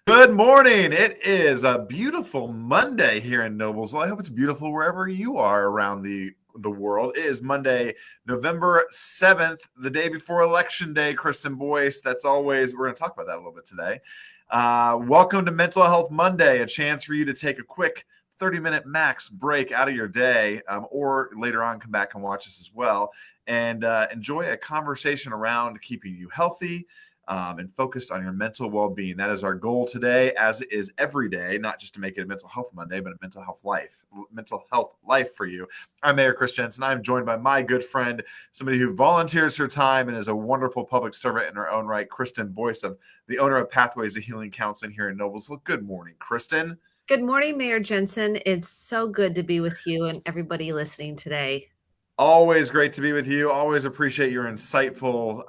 Good morning. It is a beautiful Monday here in Noblesville. I hope it's beautiful wherever you are around the world. It is Monday, November 7th, the day before Election Day, Kristen Boyce. We're going to talk about that a little bit today. Welcome to Mental Health Monday, a chance for you to take a quick 30-minute max break out of your day, or later on come back and watch this as well, and enjoy a conversation around keeping you healthy, and focus on your mental well-being. That is our goal today, as it is every day, not just to make it a mental health Monday, but a mental health life for you. I'm Mayor Chris Jensen. I'm joined by my good friend, somebody who volunteers her time and is a wonderful public servant in her own right, Kristen Boyce, the owner of Pathways to Healing Counseling here in Noblesville. Good morning, Kristen. Good morning, Mayor Jensen. It's so good to be with you and everybody listening today. Always great to be with you. Always appreciate your insightful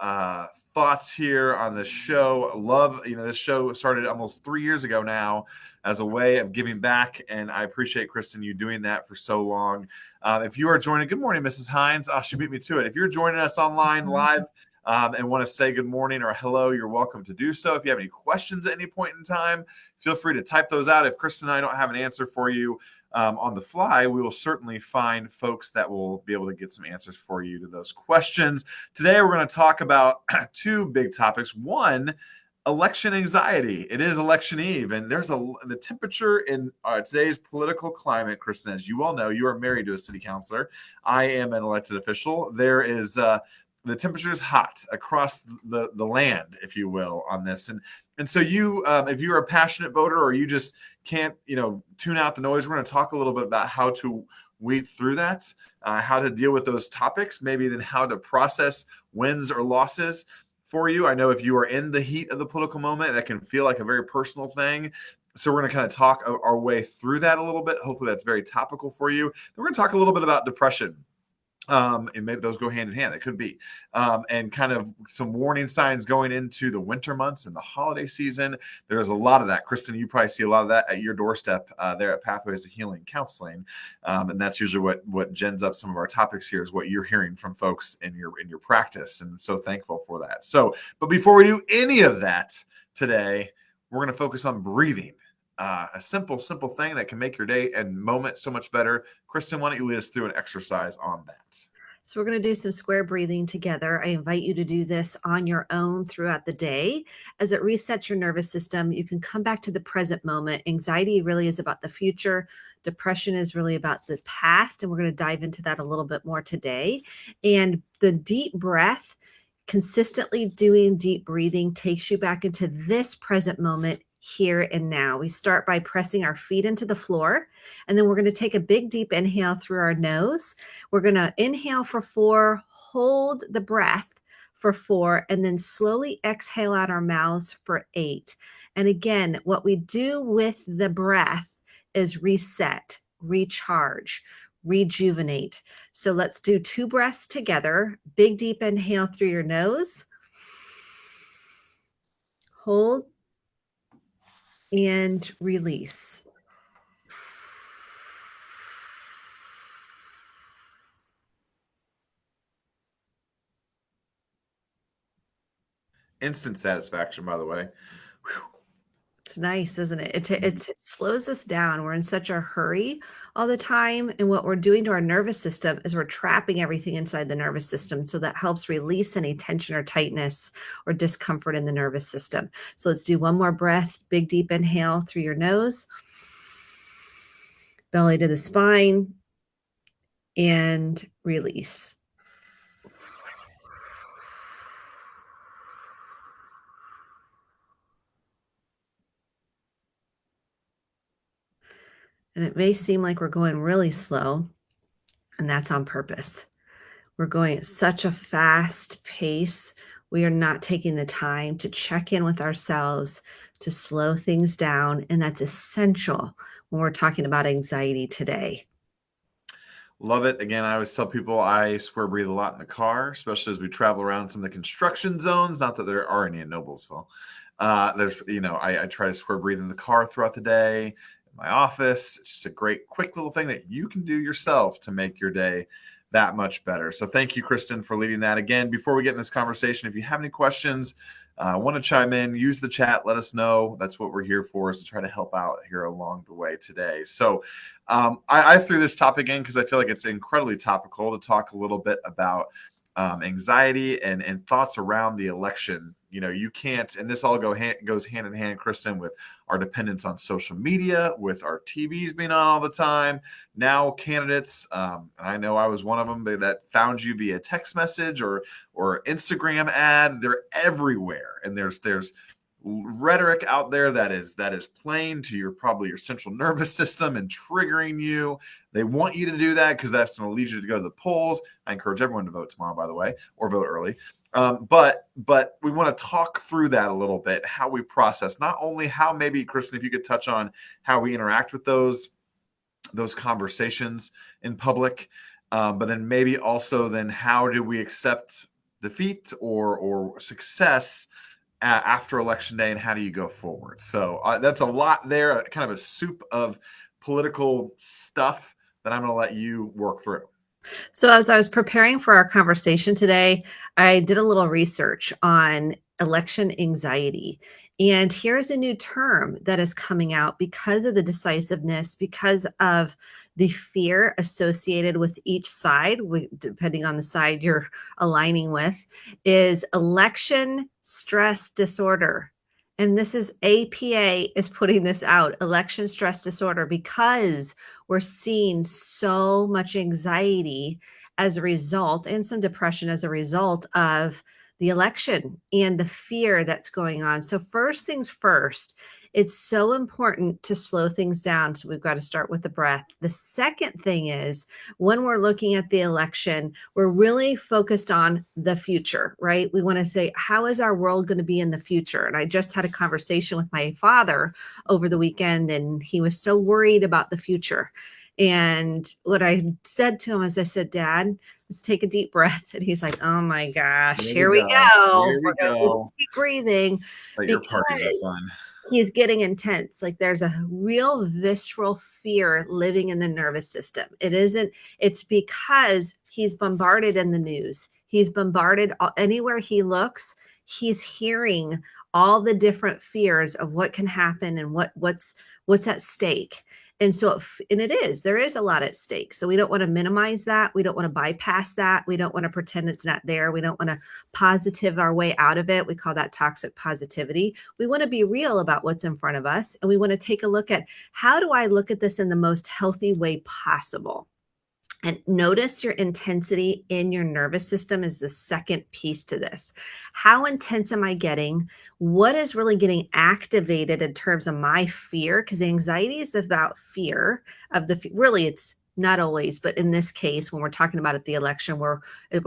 thoughts here on the show. Love, this show started almost 3 years ago now as a way of giving back, and I appreciate, Kristen, you doing that for so long. If you are joining, good morning, Mrs. Hines. She beat me to it. If you're joining us online live and want to say good morning or hello, you're welcome to do so. If you have any questions at any point in time, feel free to type those out. If Kristen and I don't have an answer for you on the fly, we will certainly find folks that will be able to get some answers for you to those questions. Today, we're going to talk about two big topics. One, election anxiety. It is election eve, and there's the temperature in today's political climate. Kristen, as you all know, you are married to a city councilor. I am an elected official. There is the temperature is hot across the land, if you will, on this. And so you, if you're a passionate voter or you just can't, tune out the noise, we're going to talk a little bit about how to weed through that, how to deal with those topics, maybe then how to process wins or losses for you. I know if you are in the heat of the political moment, that can feel like a very personal thing. So we're going to kind of talk our way through that a little bit. Hopefully that's very topical for you. Then we're going to talk a little bit about depression. And maybe those go hand in hand. It could be. And kind of some warning signs going into the winter months and the holiday season. There's a lot of that. Kristen, you probably see a lot of that at your doorstep there at Pathways to Healing Counseling. And that's usually what gens up some of our topics here, is what you're hearing from folks in your practice. And so thankful for that. So, but before we do any of that today, we're going to focus on breathing. A simple thing that can make your day and moment so much better. Kristen, why don't you lead us through an exercise on that? So we're going to do some square breathing together. I invite you to do this on your own throughout the day. As it resets your nervous system, you can come back to the present moment. Anxiety really is about the future. Depression is really about the past. And we're going to dive into that a little bit more today. And the deep breath, consistently doing deep breathing, takes you back into this present moment, here and now. We start by pressing our feet into the floor, and then we're going to take a big deep inhale through our nose. We're going to inhale for 4, hold the breath for 4, and then slowly exhale out our mouths for 8. And again, what we do with the breath is reset, recharge, rejuvenate. So let's do 2 breaths together. Big deep inhale through your nose. Hold and release. Instant satisfaction, by the way. Whew. It's nice, isn't it? It slows us down. We're in such a hurry all the time. And what we're doing to our nervous system is we're trapping everything inside the nervous system. So that helps release any tension or tightness or discomfort in the nervous system. So let's do one more breath. Big, deep inhale through your nose, belly to the spine, and release. And it may seem like we're going really slow, and that's on purpose. We're going at such a fast pace. We are not taking the time to check in with ourselves, to slow things down. And that's essential when we're talking about anxiety today. Love it. Again, I always tell people I square breathe a lot in the car, especially as we travel around some of the construction zones. Not that there are any in Noblesville. I try to square breathe in the car throughout the day, in my office. It's just a great, quick little thing that you can do yourself to make your day that much better. So thank you, Kristen, for leading that. Again, before we get in this conversation, if you have any questions, want to chime in, use the chat, let us know. That's what we're here for, is to try to help out here along the way today. So I threw this topic in because I feel like it's incredibly topical to talk a little bit about anxiety and thoughts around the election. You can't, and this all goes hand in hand, Kristen, with our dependence on social media, with our TVs being on all the time. Now candidates, I know I was one of them that found you via text message or Instagram ad. They're everywhere, and there's rhetoric out there that is playing to probably your central nervous system and triggering you. They want you to do that because that's going to lead you to go to the polls. I encourage everyone to vote tomorrow, by the way, or vote early. But we want to talk through that a little bit, how we process, not only how, maybe Kristen, if you could touch on how we interact with those conversations in public, but then maybe also then how do we accept defeat or success after election day, and how do you go forward? So that's a lot there, kind of a soup of political stuff that I'm going to let you work through. So as I was preparing for our conversation today, I did a little research on election anxiety. And here's a new term that is coming out because of the decisiveness, because of the fear associated with each side, depending on the side you're aligning with, is election stress disorder. And this is APA is putting this out, election stress disorder, because we're seeing so much anxiety as a result, and some depression as a result of the election and the fear that's going on. So first things first, it's so important to slow things down. So we've got to start with the breath. The second thing is, when we're looking at the election, we're really focused on the future, right? We want to say, how is our world going to be in the future? And I just had a conversation with my father over the weekend, and he was so worried about the future. And what I said to him is, I said, Dad, let's take a deep breath. And he's like, oh my gosh, here we go. We're going to keep breathing. Like, your parties are fun. He's getting intense. Like, there's a real visceral fear living in the nervous system. It's because he's bombarded in the news. He's bombarded anywhere he looks. He's hearing all the different fears of what can happen and what's at stake. And so, there is a lot at stake. So we don't want to minimize that. We don't want to bypass that. We don't want to pretend it's not there. We don't want to positive our way out of it. We call that toxic positivity. We want to be real about what's in front of us. And we want to take a look at, how do I look at this in the most healthy way possible? And notice your intensity in your nervous system is the second piece to this. How intense am I getting? What is really getting activated in terms of my fear? Because anxiety is about fear of really, it's not always, but in this case, when we're talking about the election, we're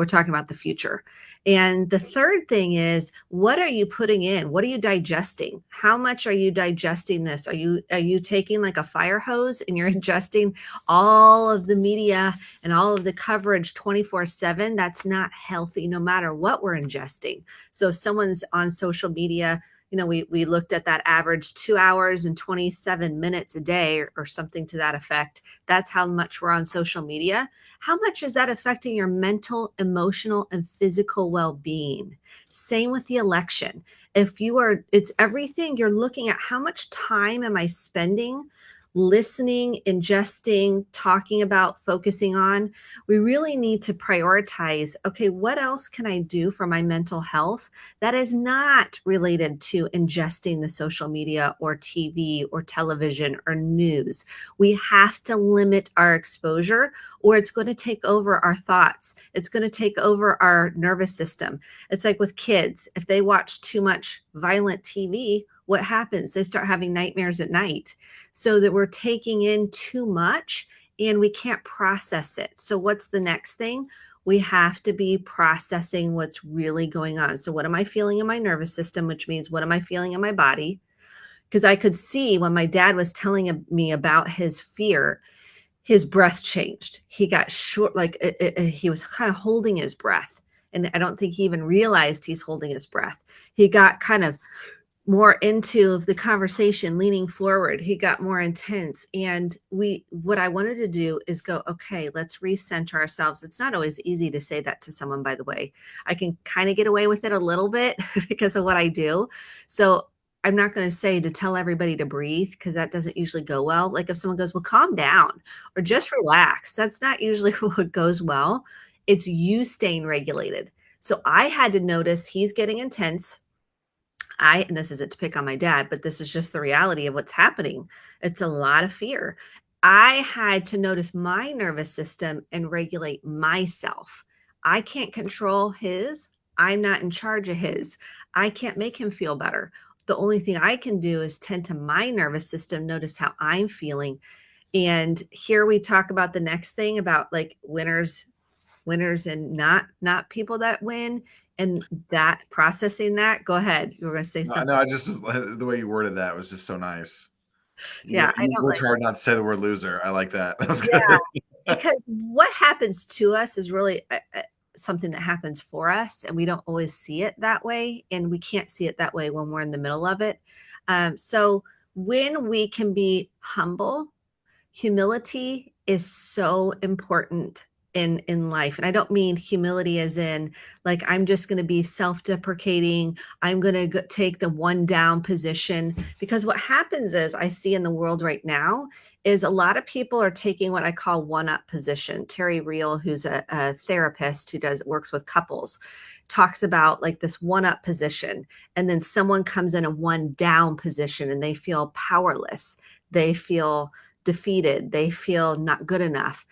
talking about the future. And the third thing is, what are you putting in? What are you digesting? How much are you digesting this? Are you taking like a fire hose and you're ingesting all of the media and all of the coverage 24/7? That's not healthy, no matter what we're ingesting. So if someone's on social media, we looked at that average 2 hours and 27 minutes a day or something to that effect. That's how much we're on social media. How much is that affecting your mental, emotional, and physical well-being? Same with the election. It's everything. You're looking at, how much time am I spending listening, ingesting, talking about, focusing on? We really need to prioritize, okay, what else can I do for my mental health that is not related to ingesting the social media or TV or television or news? We have to limit our exposure, or it's going to take over our thoughts. It's going to take over our nervous system. It's like with kids, if they watch too much violent TV, what happens? They start having nightmares at night. So that we're taking in too much and we can't process it. So what's the next thing? We have to be processing what's really going on. So what am I feeling in my nervous system, which means what am I feeling in my body? Because I could see when my dad was telling me about his fear, his breath changed. He got short, like he was kind of holding his breath. And I don't think he even realized he's holding his breath. He got kind of more into the conversation, leaning forward. He got more intense. And what I wanted to do is go, okay, let's recenter ourselves. It's not always easy to say that to someone, by the way. I can kind of get away with it a little bit because of what I do. So I'm not going to say to tell everybody to breathe because that doesn't usually go well. Like if someone goes, well, calm down or just relax, that's not usually what goes well. It's you staying regulated. So I had to notice he's getting intense. And this isn't to pick on my dad, but this is just the reality of what's happening. It's a lot of fear. I had to notice my nervous system and regulate myself. I can't control his. I'm not in charge of his. I can't make him feel better. The only thing I can do is tend to my nervous system, notice how I'm feeling. And here we talk about the next thing about like winners and not people that win, and that processing that. Go ahead, you were going to say No, something. I just the way you worded that was just so nice. Yeah, I You don't worked like. hard not to say the word loser. I like that. That was Yeah, good. because what happens to us is really something that happens for us, and we don't always see it that way, and we can't see it that way when we're in the middle of it. So when we can be humble, humility is so important in life. And I don't mean humility as in like I'm just going to be self-deprecating, I'm going to take the one down position, because what happens is I see in the world right now is a lot of people are taking what I call one up position. Terry Real, who's a therapist who does works with couples, talks about like this one up position, and then someone comes in a one down position and they feel powerless, they feel defeated, they feel not good enough.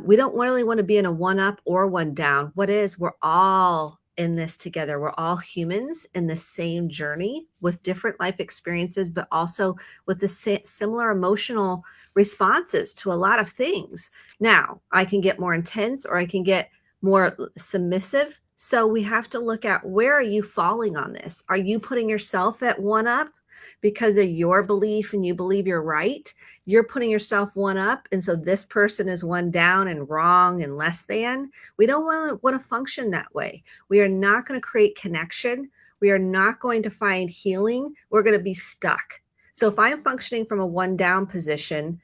We don't really want to be in a one up or one down. What is, we're all in this together. We're all humans in the same journey with different life experiences, but also with the similar emotional responses to a lot of things. Now, I can get more intense or I can get more submissive. So we have to look at, where are you falling on this? Are you putting yourself at one up because of your belief and you believe you're right? You're putting yourself one up, and so this person is one down and wrong and less than. We don't want to function that way. We are not going to create connection. We are not going to find healing. We're going to be stuck. So if I'm functioning from a one down position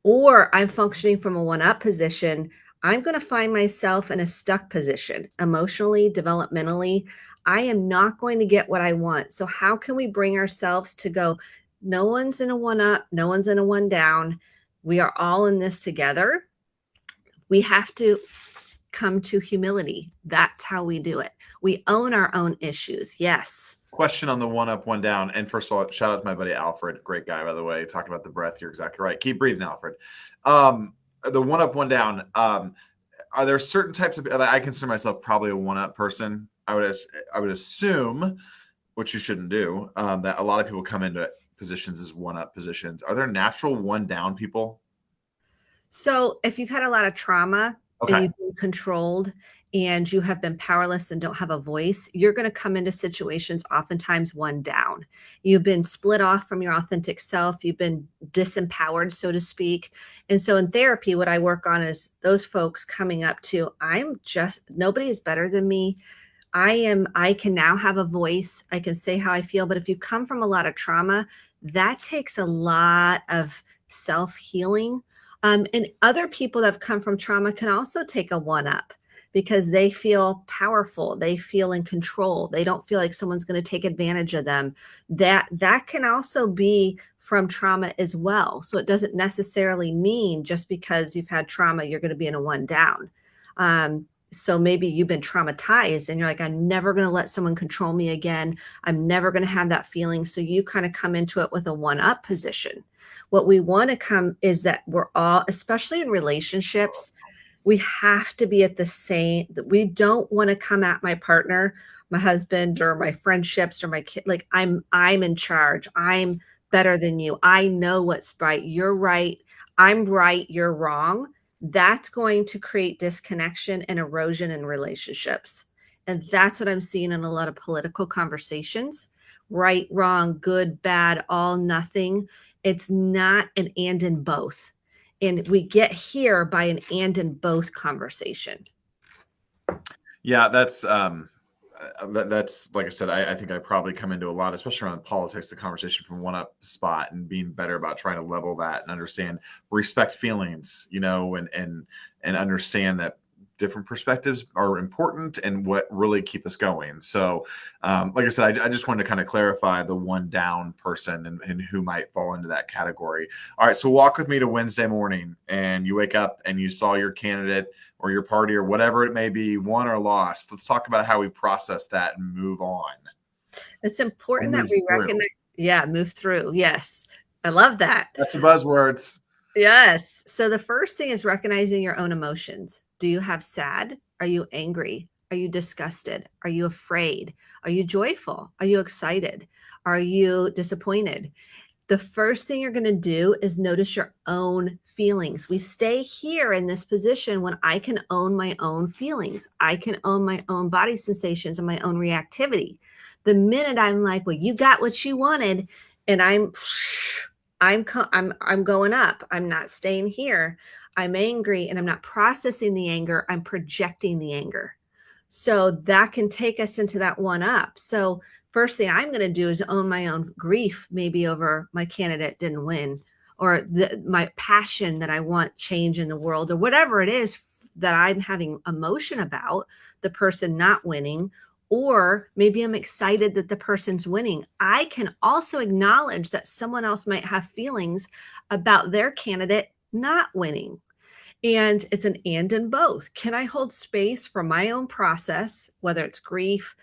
or I'm functioning from a one up position, I'm going to find myself in a stuck position emotionally, developmentally. I am not going to get what I want. So, how can we bring ourselves to go, no one's in a one up, no one's in a one down. We are all in this together. We have to come to humility. That's how we do it. We own our own issues. Yes. Question on the one up, one down. And first of all, shout out to my buddy Alfred. Great guy, by the way. Talking about the breath. You're exactly right. Keep breathing, Alfred. The one up, one down. Are there certain types of, I consider myself probably a one up person. I would assume, which you shouldn't do, that a lot of people come into positions as one up positions. Are there natural one down people? So if you've had a lot of trauma and Okay. you've been controlled and you have been powerless and don't have a voice, you're going to come into situations oftentimes one down. You've been split off from your authentic self. You've been disempowered, so to speak. And so in therapy, what I work on is those folks coming up to, nobody is better than me. I can now have a voice. I can say how I feel. But if you come from a lot of trauma, that takes a lot of self healing. And other people that have come from trauma can also take a one up because they feel powerful. They feel in control. They don't feel like someone's going to take advantage of them. That can also be from trauma as well. So it doesn't necessarily mean just because you've had trauma, you're going to be in a one down. So maybe you've been traumatized and you're like, I'm never going to let someone control me again. I'm never going to have that feeling. So you kind of come into it with a one up position. What we want to come is that we're all, especially in relationships, we have to be at the same. We don't want to come at my partner, my husband, or my friendships or my kid like I'm in charge. I'm better than you. I know what's right. You're right. I'm right. You're wrong. That's going to create disconnection and erosion in relationships. And that's what I'm seeing in a lot of political conversations. Right, wrong, good, bad, all, nothing. It's not an and in both. And we get here by an and in both conversation. Yeah, that's like I said, I think I probably come into a lot, especially around politics, the conversation from one up spot and being better about trying to level that and understand, respect feelings, and understand that different perspectives are important and what really keep us going. So, like I said, I just wanted to kind of clarify the one down person and who might fall into that category. All right, so walk with me to Wednesday morning, and you wake up and you saw your candidate or your party or whatever it may be, won or lost. Let's talk about how we process that and move on. It's important that Move we through. recognize. Yeah, move through. Yes. I love that. That's your buzzwords. Yes. So the first thing is recognizing your own emotions. Do you have sad? Are you angry? Are you disgusted? Are you afraid? Are you joyful? Are you excited? Are you disappointed? The first thing you're going to do is notice your own feelings. We stay here in this position when I can own my own feelings. I can own my own body sensations and my own reactivity. The minute I'm like, well, you got what you wanted, and I'm going up. I'm not staying here. I'm angry and I'm not processing the anger. I'm projecting the anger. So that can take us into that one up. So first thing I'm going to do is own my own grief, maybe over my candidate didn't win, or my passion that I want change in the world, or whatever it is that I'm having emotion about the person not winning. Or maybe I'm excited that the person's winning. I can also acknowledge that someone else might have feelings about their candidate not winning. And it's an and in both. Can I hold space for my own process, whether it's grief,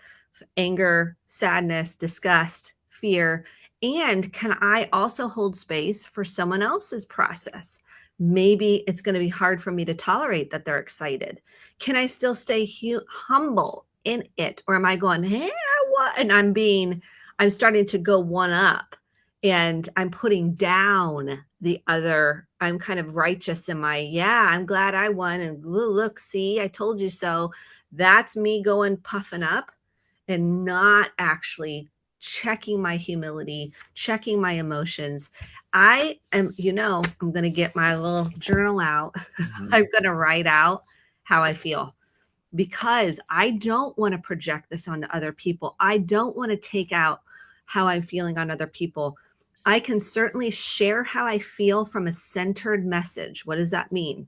anger, sadness, disgust, fear? And can I also hold space for someone else's process? Maybe it's going to be hard for me to tolerate that they're excited. Can I still stay humble in it? Or am I going, hey, what? And I'm starting to go one up, and I'm putting down the other. I'm kind of righteous in my, yeah, I'm glad I won. And look, see, I told you so. That's me going puffing up and not actually checking my humility, checking my emotions. I'm going to get my little journal out. Mm-hmm. I'm going to write out how I feel, because I don't want to project this onto other people. I don't want to take out how I'm feeling on other people. I can certainly share how I feel from a centered message. What does that mean?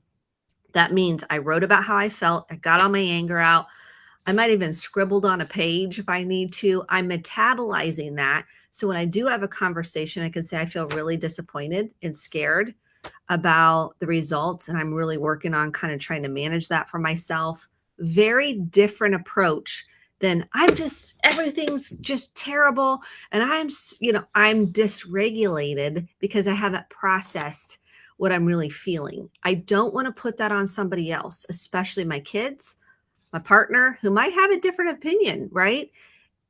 That means I wrote about how I felt. I got all my anger out. I might even scribbled on a page if I need to. I'm metabolizing that. So when I do have a conversation, I can say I feel really disappointed and scared about the results. And I'm really working on kind of trying to manage that for myself. Very different approach than everything's just terrible. And I'm dysregulated because I haven't processed what I'm really feeling. I don't want to put that on somebody else, especially my kids, my partner, who might have a different opinion, right?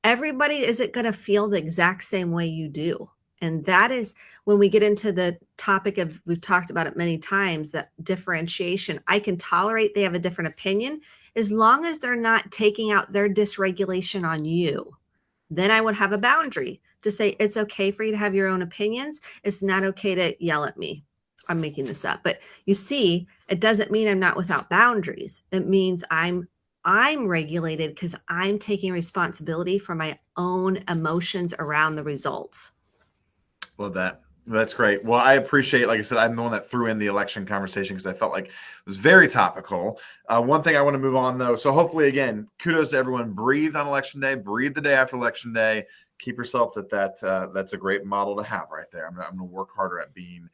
Everybody isn't going to feel the exact same way you do. And that is when we get into the topic of, we've talked about it many times, that differentiation. I can tolerate they have a different opinion as long as they're not taking out their dysregulation on you. Then I would have a boundary to say, it's okay for you to have your own opinions. It's not okay to yell at me. I'm making this up. But you see, it doesn't mean I'm not without boundaries. It means I'm regulated because I'm taking responsibility for my own emotions around the results. Love that. That's great. Well, I appreciate, like I said, I'm the one that threw in the election conversation because I felt like it was very topical. One thing I want to move on, though. So hopefully, again, kudos to everyone. Breathe on election day. Breathe the day after election day. Keep yourself that's a great model to have right there. I'm going to work harder at being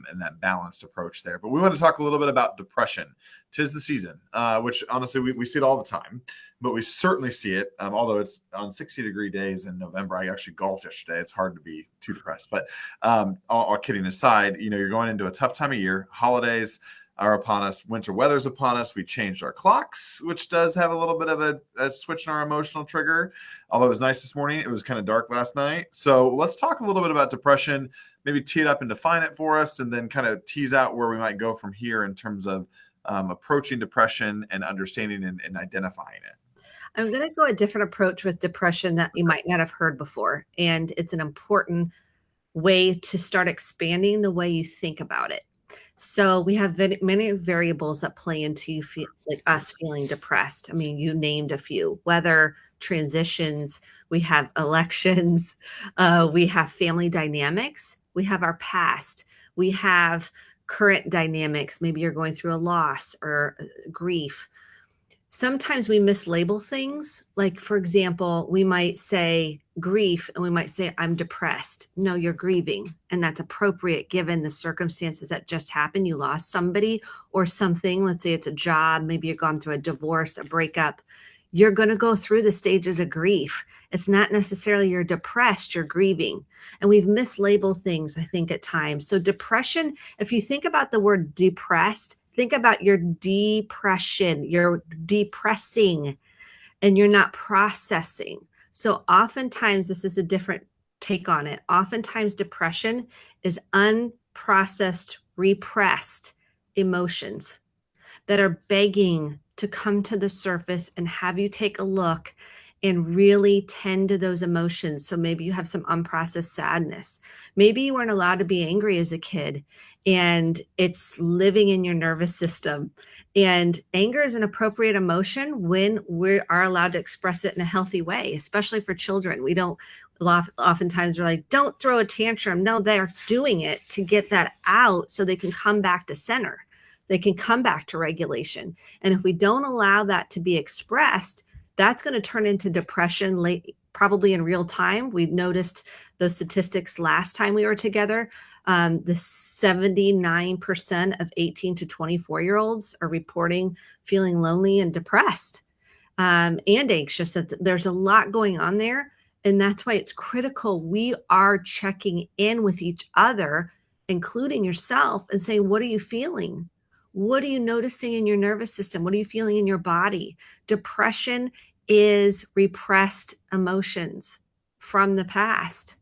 and that balanced approach there. But we want to talk a little bit about depression. 'Tis the season, which honestly we see it all the time, but we certainly see it. Although it's on 60-degree days in November. I actually golfed yesterday. It's hard to be too depressed. But all kidding aside, you're going into a tough time of year. Holidays are upon us. Winter weather's upon us. We changed our clocks, which does have a little bit of a switch in our emotional trigger. Although it was nice this morning, it was kind of dark last night. So let's talk a little bit about depression, maybe tee it up and define it for us, and then kind of tease out where we might go from here in terms of approaching depression and understanding and identifying it. I'm going to go a different approach with depression that you might not have heard before. And it's an important way to start expanding the way you think about it. So we have many variables that play into like us feeling depressed. I mean, you named a few: weather, transitions, we have elections, we have family dynamics, we have our past, we have current dynamics. Maybe you're going through a loss or grief. Sometimes we mislabel things. Like, for example, we might say grief and we might say, I'm depressed. No, you're grieving. And that's appropriate given the circumstances that just happened. You lost somebody or something. Let's say it's a job. Maybe you're going through a divorce, a breakup. You're going to go through the stages of grief. It's not necessarily you're depressed, you're grieving. And we've mislabeled things, I think, at times. So, depression, if you think about the word depressed, think about your depression. You're depressing and you're not processing. So oftentimes, this is a different take on it. Oftentimes, depression is unprocessed, repressed emotions that are begging to come to the surface and have you take a look and really tend to those emotions. So maybe you have some unprocessed sadness. Maybe you weren't allowed to be angry as a kid and it's living in your nervous system. And anger is an appropriate emotion when we are allowed to express it in a healthy way, especially for children. We don't, oftentimes we're like, don't throw a tantrum. No, they're doing it to get that out so they can come back to center. They can come back to regulation. And if we don't allow that to be expressed, that's going to turn into depression late, probably in real time. We noticed those statistics last time we were together. The 79% of 18 to 24-year-olds are reporting feeling lonely and depressed and anxious. There's a lot going on there. And that's why it's critical we are checking in with each other, including yourself, and saying, what are you feeling? What are you noticing in your nervous system? What are you feeling in your body? Depression is repressed emotions from the past.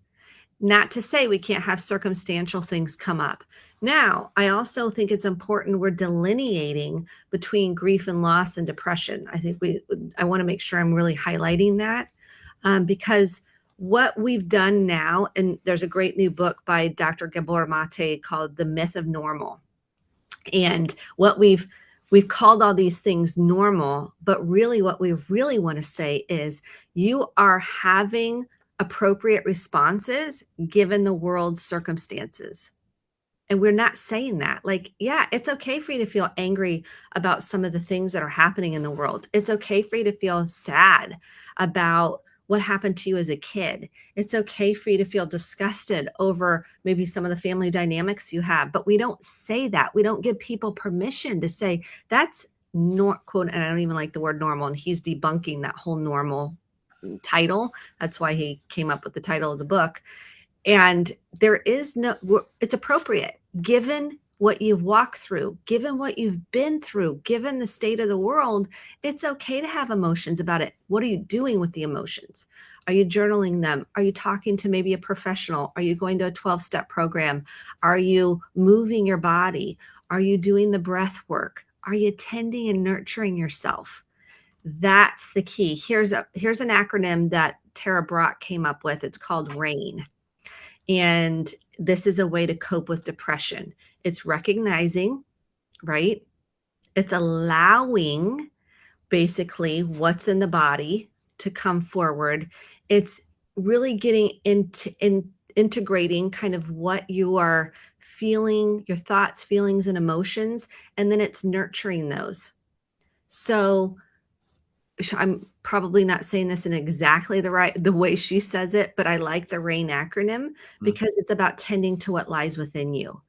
Not to say we can't have circumstantial things come up. Now, I also think it's important we're delineating between grief and loss and depression. I want to make sure I'm really highlighting that because what we've done now, and there's a great new book by Dr. Gabor Mate called The Myth of Normal. And what we've called all these things normal, but really what we really want to say is you are having appropriate responses given the world's circumstances. And we're not saying that. Like, yeah, it's okay for you to feel angry about some of the things that are happening in the world. It's okay for you to feel sad about what happened to you as a kid. It's okay for you to feel disgusted over maybe some of the family dynamics you have, but we don't say that. We don't give people permission to say that's quote, and I don't even like the word normal, and he's debunking that whole normal title. That's why he came up with the title of the book. And there is it's appropriate given what you've walked through, given what you've been through, given the state of the world. It's okay to have emotions about it. What are you doing with the emotions? Are you journaling them? Are you talking to maybe a professional? Are you going to a 12-step program? Are you moving your body? Are you doing the breath work? Are you tending and nurturing yourself? That's the key. Here's an acronym that Tara Brach came up with. It's called RAIN. And this is a way to cope with depression. It's recognizing, right? It's allowing basically what's in the body to come forward. It's really getting into integrating kind of what you are feeling, your thoughts, feelings, and emotions, and then it's nurturing those. So I'm probably not saying this in exactly the way she says it, but I like the RAIN acronym because it's about tending to what lies within you.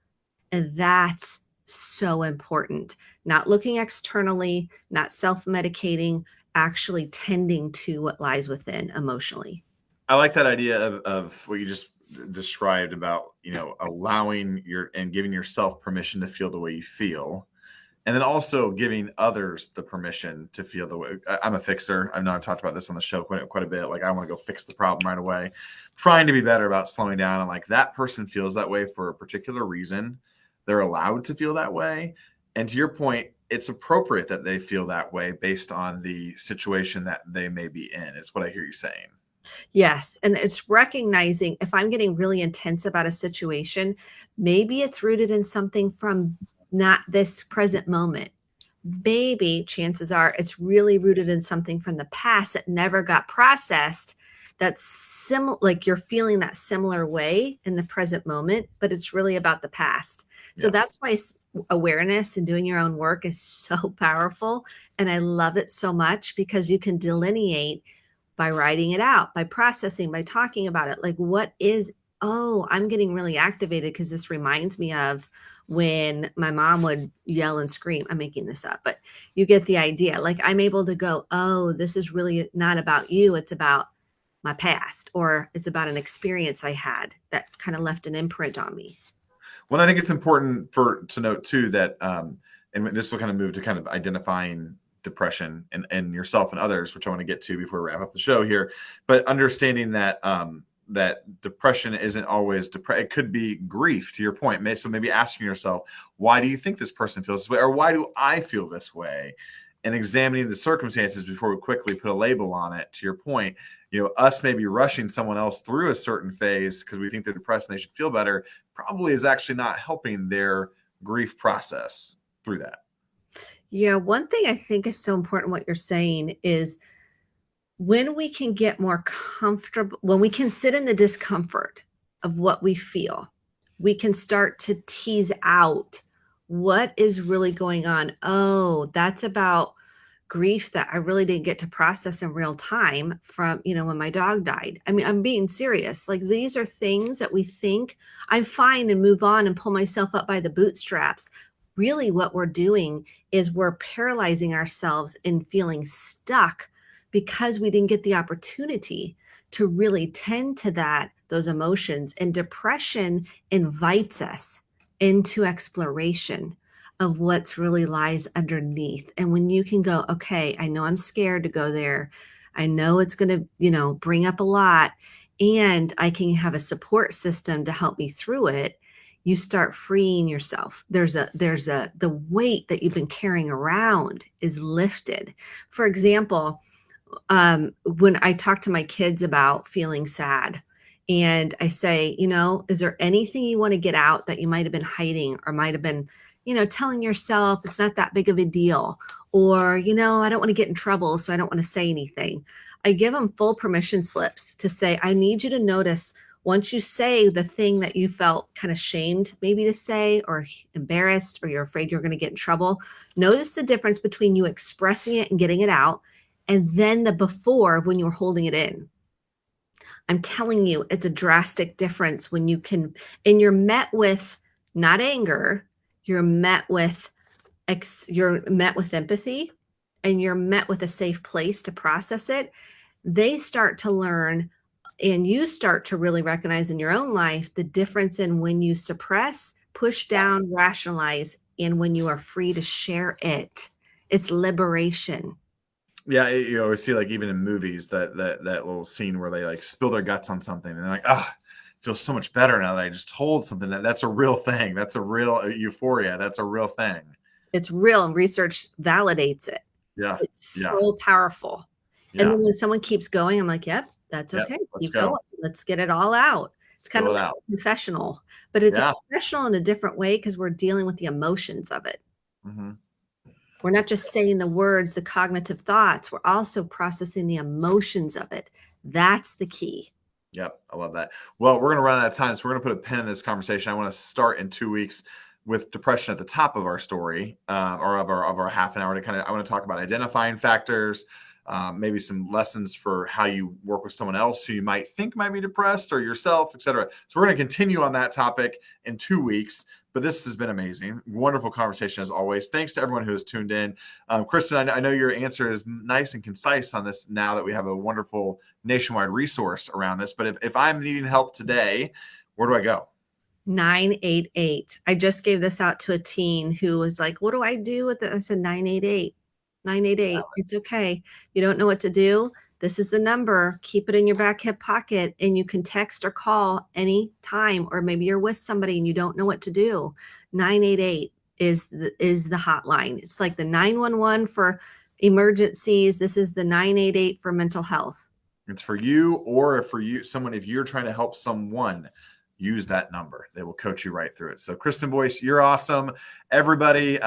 And that's so important. Not looking externally, not self-medicating, actually tending to what lies within emotionally. I like that idea of what you just described about, allowing and giving yourself permission to feel the way you feel. And then also giving others the permission to feel the way. I'm a fixer. I know I've talked about this on the show quite a bit. Like, I want to go fix the problem right away. Trying to be better about slowing down. And like, that person feels that way for a particular reason. They're allowed to feel that way. And to your point, it's appropriate that they feel that way based on the situation that they may be in. It's what I hear you saying. Yes. And it's recognizing if I'm getting really intense about a situation, maybe it's rooted in something from not this present moment. Maybe chances are it's really rooted in something from the past that never got processed. That's similar, like you're feeling that similar way in the present moment, but it's really about the past. So Yes. that's why awareness and doing your own work is so powerful. And I love it so much because you can delineate by writing it out, by processing, by talking about it. Like, what is, oh, I'm getting really activated because this reminds me of when my mom would yell and scream. I'm making this up, but you get the idea. Like, I'm able to go, oh, this is really not about you. It's about my past, or it's about an experience I had that kind of left an imprint on me. Well, I think it's important to note too that, and this will kind of move to kind of identifying depression and yourself and others, which I want to get to before we wrap up the show here. But understanding that that depression isn't always depression; it could be grief. To your point, so maybe asking yourself, why do you think this person feels this way, or why do I feel this way? And examining the circumstances before we quickly put a label on it. To your point, us maybe rushing someone else through a certain phase because we think they're depressed and they should feel better probably is actually not helping their grief process through that. Yeah, one thing I think is so important what you're saying is when we can get more comfortable, when we can sit in the discomfort of what we feel, we can start to tease out what is really going on. Oh, that's about grief that I really didn't get to process in real time from, when my dog died. I mean, I'm being serious. Like, these are things that we think I'm fine and move on and pull myself up by the bootstraps. Really, what we're doing is we're paralyzing ourselves in feeling stuck because we didn't get the opportunity to really tend to those emotions. And depression invites us into exploration of what's really lies underneath. And when you can go, okay, I know I'm scared to go there. I know it's going to, bring up a lot, and I can have a support system to help me through it. You start freeing yourself. The weight that you've been carrying around is lifted. For example, when I talk to my kids about feeling sad, and I say, is there anything you want to get out that you might have been hiding, or might have been, telling yourself it's not that big of a deal, or, I don't want to get in trouble, so I don't want to say anything. I give them full permission slips to say, I need you to notice once you say the thing that you felt kind of shamed maybe to say, or embarrassed, or you're afraid you're going to get in trouble. Notice the difference between you expressing it and getting it out, and then the before when you're holding it in. I'm telling you, it's a drastic difference when you can, and you're met with not anger, you're met with empathy, and you're met with a safe place to process it. They start to learn, and you start to really recognize in your own life the difference in when you suppress, push down, rationalize, and when you are free to share it. It's liberation. Yeah, you always see, like, even in movies, that little scene where they like spill their guts on something and they're like, ah, it feels so much better now that I just told something. That's a real thing. That's a real euphoria. That's a real thing. It's real, and research validates it. Yeah. It's Yeah. so powerful. Yeah. And then when someone keeps going, I'm like, yep, that's Yep, okay. let's Keep go. going. Let's get it all out. It's kind Fill of it like out. a confessional, but it's Yeah. a confessional in a different way because we're dealing with the emotions of it. Mm-hmm. We're not just saying the words, the cognitive thoughts. We're also processing the emotions of it. That's the key. Yep, I love that. Well, we're going to run out of time, so we're going to put a pin in this conversation. I want to start in 2 weeks with depression at the top of our story, or of our half an hour to I want to talk about identifying factors, maybe some lessons for how you work with someone else who you might think might be depressed, or yourself, etc. So we're going to continue on that topic in 2 weeks. But this has been amazing. Wonderful conversation as always. Thanks to everyone who has tuned in. Kristen, I know your answer is nice and concise on this now that we have a wonderful nationwide resource around this. But if I'm needing help today, where do I go? 988. I just gave this out to a teen who was like, what do I do with it? I said 988. 988. It's okay. You don't know what to do. This is the number. Keep it in your back hip pocket, and you can text or call any time, or maybe you're with somebody and you don't know what to do. 988 is the hotline. It's like the 911 for emergencies. This is the 988 for mental health. It's for you, or for you, someone, if you're trying to help someone, use that number. They will coach you right through it. So Kristen Boyce, you're awesome. Everybody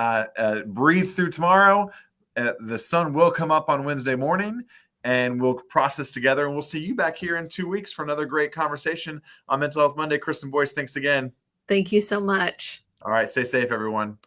breathe through tomorrow. The sun will come up on Wednesday morning, and we'll process together, and we'll see you back here in 2 weeks for another great conversation on Mental Health Monday. Kristen Boyce, thanks again. Thank you so much. All right. Stay safe, everyone.